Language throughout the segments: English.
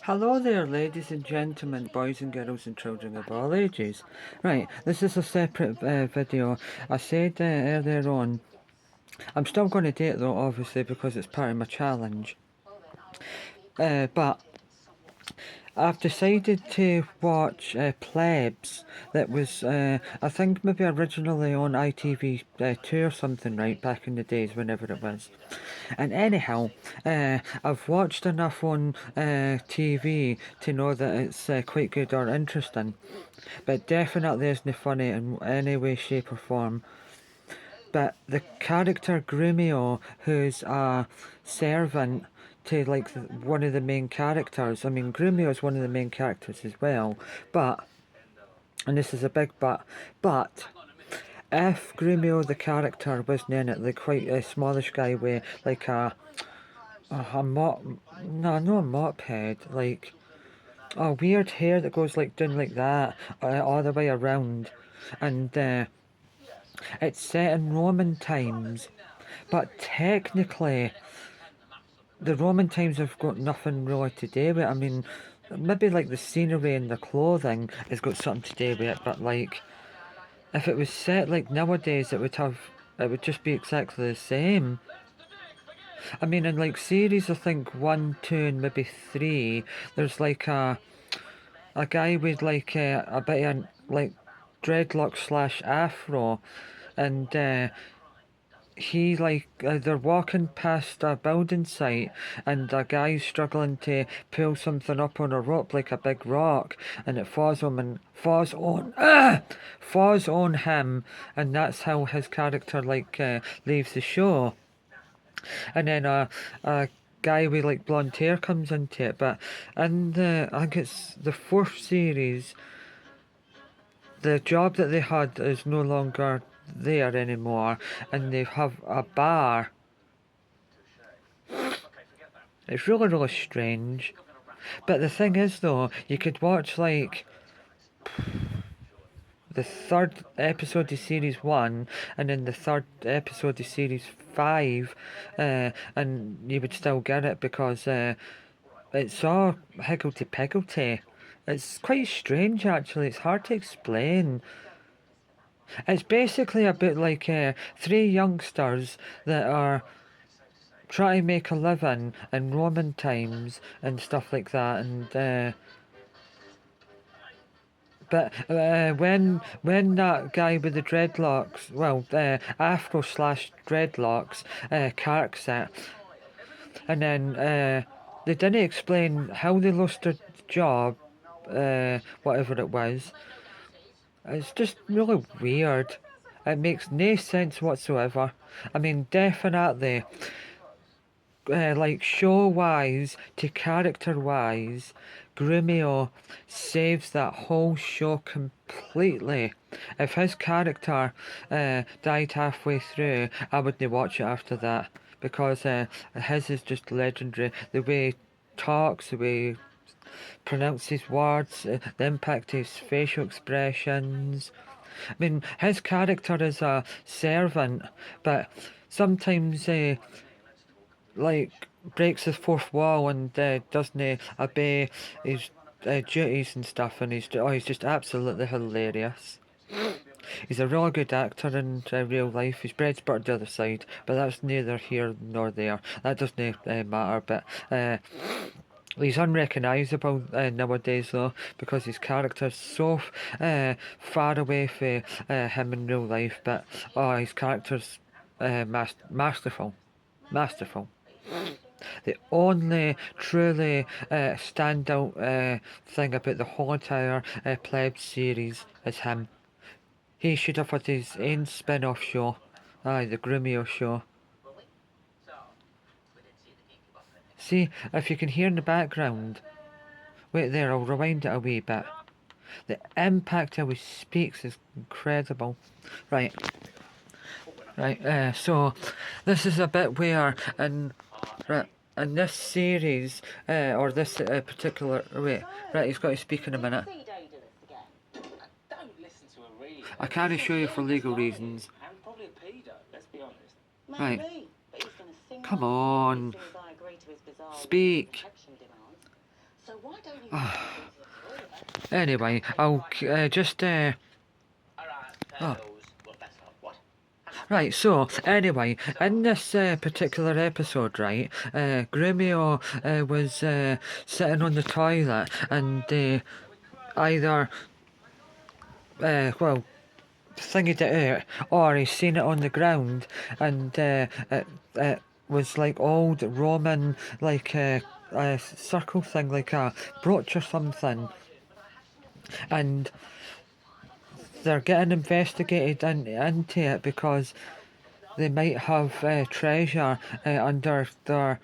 Hello there, ladies and gentlemen, boys and girls and children of all ages. Right, this is a separate video. I said earlier on, I'm still going to do it though, obviously, because it's part of my challenge. But I've decided to watch Plebs. That was, I think, maybe originally on ITV2 or something, right, back in the days, whenever it was. And anyhow, I've watched enough on TV to know that it's quite good or interesting. But definitely isn't funny in any way, shape or form. But the character Grumio, who's a servant to like one of the main characters. I mean, Grumio is one of the main characters as well. But, and this is a big but if Grumio the character wasn't in it, like quite a smallish guy with like a mop, no, not a mop head, like a weird hair that goes like down like that, all the way around, and it's set in Roman times, but technically the Roman times have got nothing really to do with it. I mean, maybe like the scenery and the clothing has got something to do with it, but like, if it was set like nowadays, it would just be exactly the same. I mean, in like series, I think 1, 2, and maybe 3, there's like a guy with like a bit of like dreadlock slash afro, and he like they're walking past a building site, and a guy's struggling to pull something up on a rope like a big rock, and it falls on and falls on him, and that's how his character like leaves the show. And then a guy with like blonde hair comes into it. But in the, I think it's the fourth series, the job that they had is no longer there anymore, and they have a bar. It's really, really strange. But the thing is, though, you could watch like the third episode of series 1 and then the third episode of series 5, and you would still get it because it's all higgledy piggledy. It's quite strange actually, it's hard to explain. It's basically a bit like three youngsters that are trying to make a living in Roman times and stuff like that, and but when that guy with the dreadlocks, well, afro slash dreadlocks, carks it, and then they didn't explain how they lost their job, whatever it was. It's just really weird. It makes no sense whatsoever. I mean, definitely, like show wise to character wise, Grumio saves that whole show completely. If his character died halfway through, I wouldn't watch it after that because his is just legendary. The way he talks, the way he pronounces words, the impact of his facial expressions. I mean, his character is a servant, but sometimes like breaks his fourth wall and doesn't obey his duties and stuff, and he's just absolutely hilarious. He's a really good actor in real life. His bread's buttered the other side, but that's neither here nor there. That doesn't matter, but he's unrecognisable nowadays though, because his character's so far away from him in real life, but oh, his character's masterful. Masterful. The only truly standout thing about the whole entire Plebs series is him. He should have had his own spin-off show. Aye, the Grumio show. See, if you can hear in the background. Wait there, I'll rewind it a wee bit. The impact how he speaks is incredible. Right. Right, so this is a bit where in this series, or this particular... Wait, right, he's got to speak in a minute. I can't show you for legal reasons. Right. Come on. Speak. Anyway, I'll just oh. Right, so anyway, in this particular episode, right, Grumio was sitting on the toilet and either well, thingied it out, or he's seen it on the ground, and it was like old Roman, like a circle thing, like a brooch or something, and they're getting investigated into it because they might have treasure under their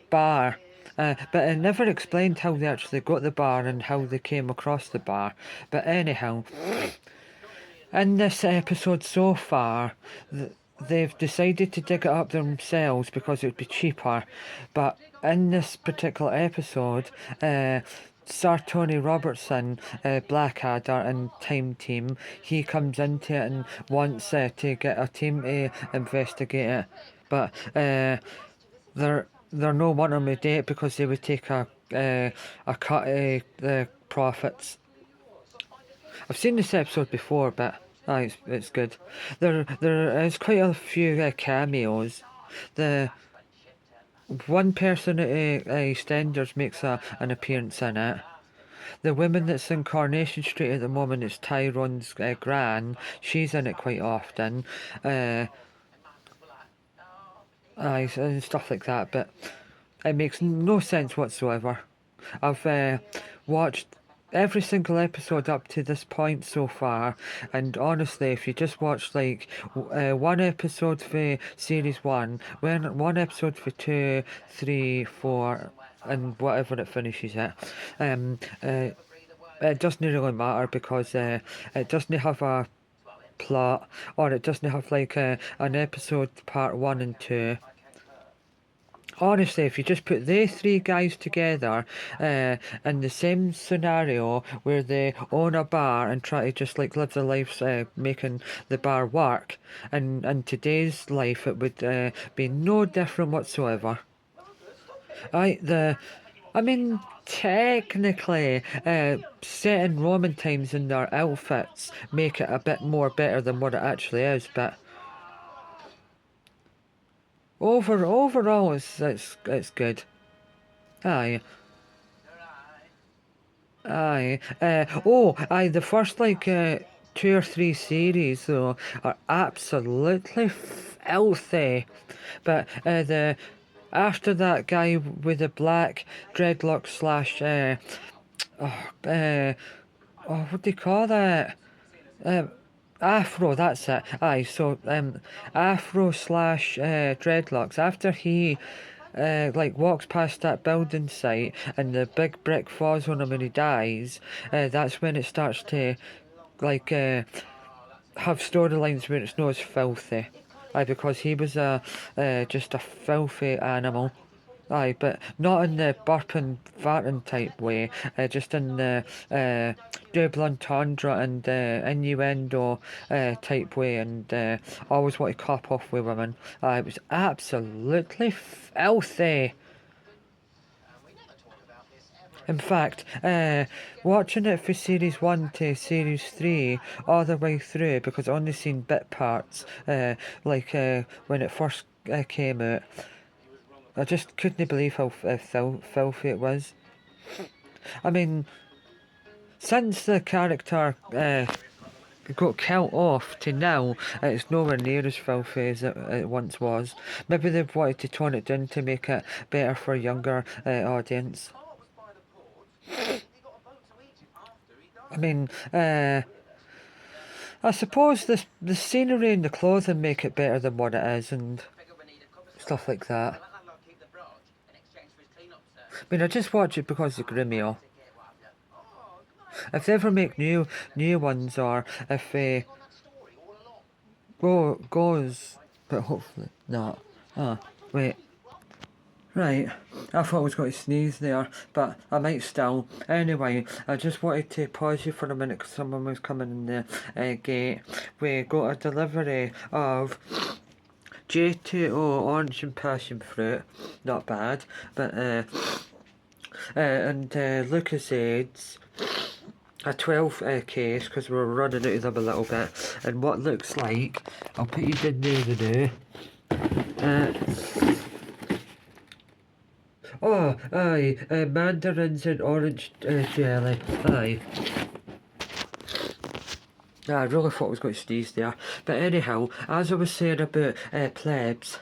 bar. But it never explained how they actually got the bar and how they came across the bar. But anyhow, in this episode so far, they've decided to dig it up themselves because it would be cheaper. But in this particular episode, Sir Tony Robertson, Blackadder and Time Team, he comes into it and wants to get a team to investigate it. But they're no wanting to do it because they would take a cut of the profits. I've seen this episode before, but it's good. There is quite a few cameos. The one person at EastEnders makes an appearance in it. The woman that's in Coronation Street at the moment is Tyrone's gran. She's in it quite often. And stuff like that, but it makes no sense whatsoever. I've watched every single episode up to this point so far, and honestly, if you just watch like one episode for series one episode for 2, 3, 4, and whatever it finishes at, it doesn't really matter because it doesn't have a plot, or it doesn't have like an episode part 1 and 2. Honestly, if you just put they three guys together in the same scenario where they own a bar and try to just like live their lives making the bar work, and in today's life it would be no different whatsoever. I mean, technically, set in Roman times in their outfits make it a bit more better than what it actually is, but overall, it's good. Aye, aye. The first like 2 or 3 series though are absolutely filthy, but the after that guy with the black dreadlock slash what do you call that? Afro, that's it. Aye, so Afro slash dreadlocks. After he like walks past that building site and the big brick falls on him and he dies, that's when it starts to like have storylines where it's not as filthy. Aye, because he was just a filthy animal. Aye, but not in the burping, farting type way, just in the double entendre and innuendo type way, and always want to cop off with women. It was absolutely filthy. In fact, watching it for series 1 to series 3 all the way through, because I only seen bit parts, like when it first came out, I just couldn't believe how filthy it was. I mean, since the character got killed off to now, it's nowhere near as filthy as it once was. Maybe they've wanted to tone it down to make it better for a younger audience. I mean, I suppose the scenery and the clothing make it better than what it is and stuff like that. I mean, I just watch it because of Grumio. If they ever make new ones, or if they goes, but hopefully not. Wait. Right, I thought I was going to sneeze there, but I might still. Anyway, I just wanted to pause you for a minute because someone was coming in the gate. We got a delivery of J2O orange and passion fruit. Not bad, but And Lucas aids a 12 case because we're running out of them a little bit. And what looks like, I'll put you in there the oh, aye, mandarins and orange jelly, aye. I really thought I was going to sneeze there. But anyhow, as I was saying about Plebs,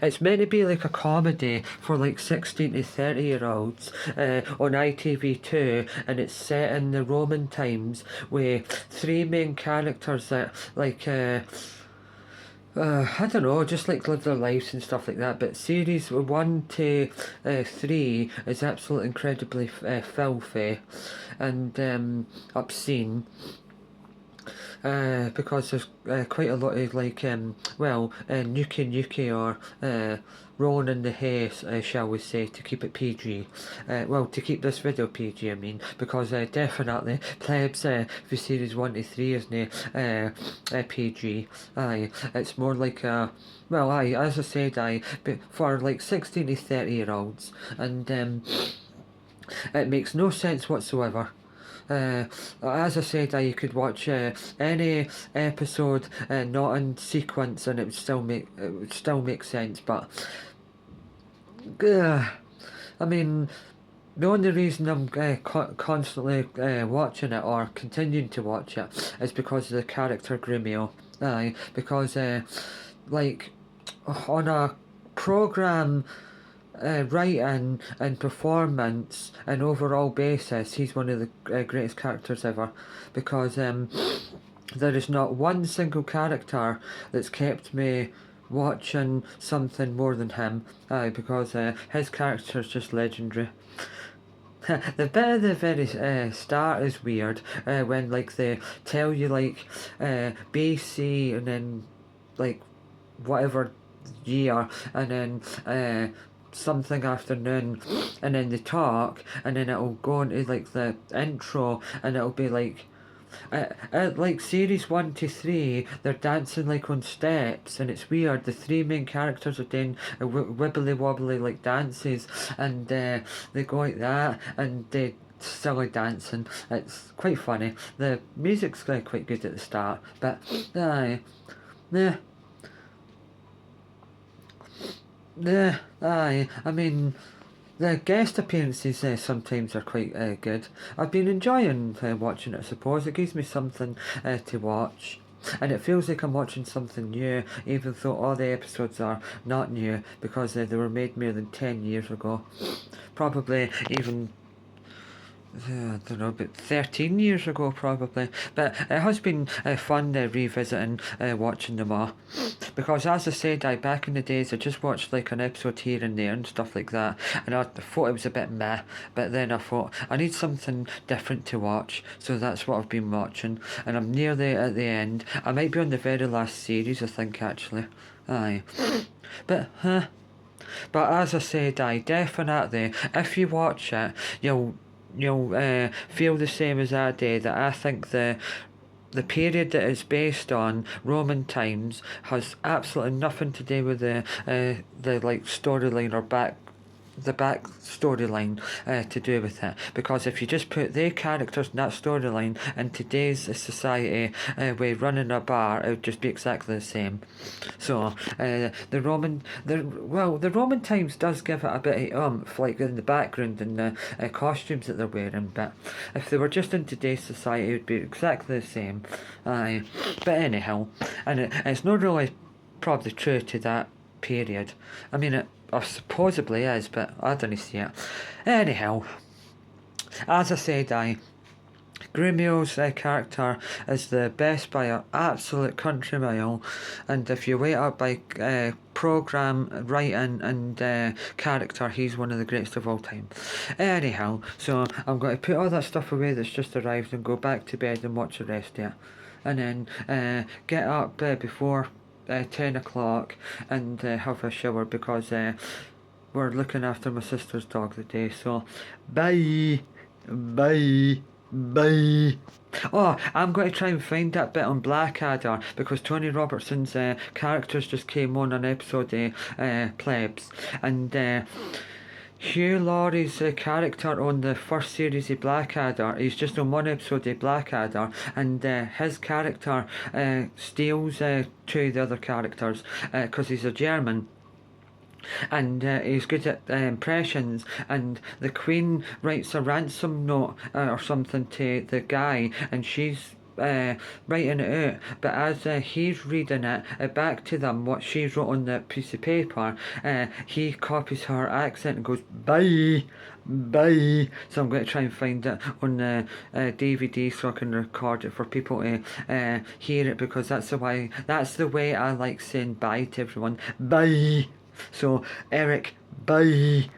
it's meant to be like a comedy for like 16 to 30 year olds on ITV2, and it's set in the Roman times with three main characters that like I don't know, just like live their lives and stuff like that. But series 1 to 3 is absolutely incredibly filthy and obscene. Because there's quite a lot of like nuki or rolling in the hay, shall we say, to keep it PG. Well, to keep this video PG, I mean, because definitely Plebs for series 1 to 3 isn't PG. Aye, it's more like a, well, aye, as I said, aye, but for like 16 to 30 year olds, and it makes no sense whatsoever. As I said, you could watch any episode not in sequence, and it would still make sense. But I mean, the only reason I'm constantly watching it or continuing to watch it is because of the character Grumio. Aye, because like on a program writing and performance and overall basis, he's one of the greatest characters ever, because there is not one single character that's kept me watching something more than him, because his character is just legendary. The bit at the very start is weird, when like they tell you like BC and then like whatever year, and then something afternoon, and then they talk, and then it'll go into like the intro, and it'll be like like series 1 to 3, they're dancing like on steps, and it's weird. The three main characters are doing wibbly wobbly like dances, and they go like that, and they silly dancing. It's quite funny. The music's quite good at the start, but aye, yeah. Yeah, aye. I mean, the guest appearances sometimes are quite good. I've been enjoying watching it, I suppose. It gives me something to watch. And it feels like I'm watching something new, even though all the episodes are not new, because they were made more than 10 years ago. Probably even I don't know, about 13 years ago probably. But it has been fun revisiting, watching them all. Because as I said, back in the days, I just watched like an episode here and there and stuff like that. And I thought it was a bit meh. But then I thought, I need something different to watch. So that's what I've been watching. And I'm nearly at the end. I might be on the very last series, I think, actually. Aye. But, But as I said, definitely, if you watch it, you'll feel the same as I did, that I think the period that it's based on, Roman times, has absolutely nothing to do with the like storyline or the back storyline to do with it, because if you just put their characters in that storyline in today's society, with running a bar, it would just be exactly the same. So the Roman times does give it a bit of oomph, like in the background and the costumes that they're wearing, but if they were just in today's society, it would be exactly the same. Aye, but anyhow, and it's not really probably true to that period. I mean, it supposedly is, but I don't see it. Anyhow, as I said, Grumio's character is the best by an absolute country mile, and if you weight up by programme, writing and character, he's one of the greatest of all time. Anyhow, so I'm going to put all that stuff away that's just arrived and go back to bed and watch the rest of it, and then get up before 10 o'clock and have a shower, because we're looking after my sister's dog today. So bye. Oh, I'm going to try and find that bit on Blackadder, because Tony Robertson's characters just came on an episode of Plebs, and Hugh Laurie's character on the first series of Blackadder, he's just on one episode of Blackadder, and his character steals two of the other characters because he's a German. And he's good at impressions, and the Queen writes a ransom note or something to the guy, and she's writing it out, but as he's reading it back to them, what she wrote on the piece of paper, he copies her accent and goes, bye, bye. So I'm going to try and find it on the DVD so I can record it for people to hear it, because that's the way I like saying bye to everyone. Bye. So, Eric, bye.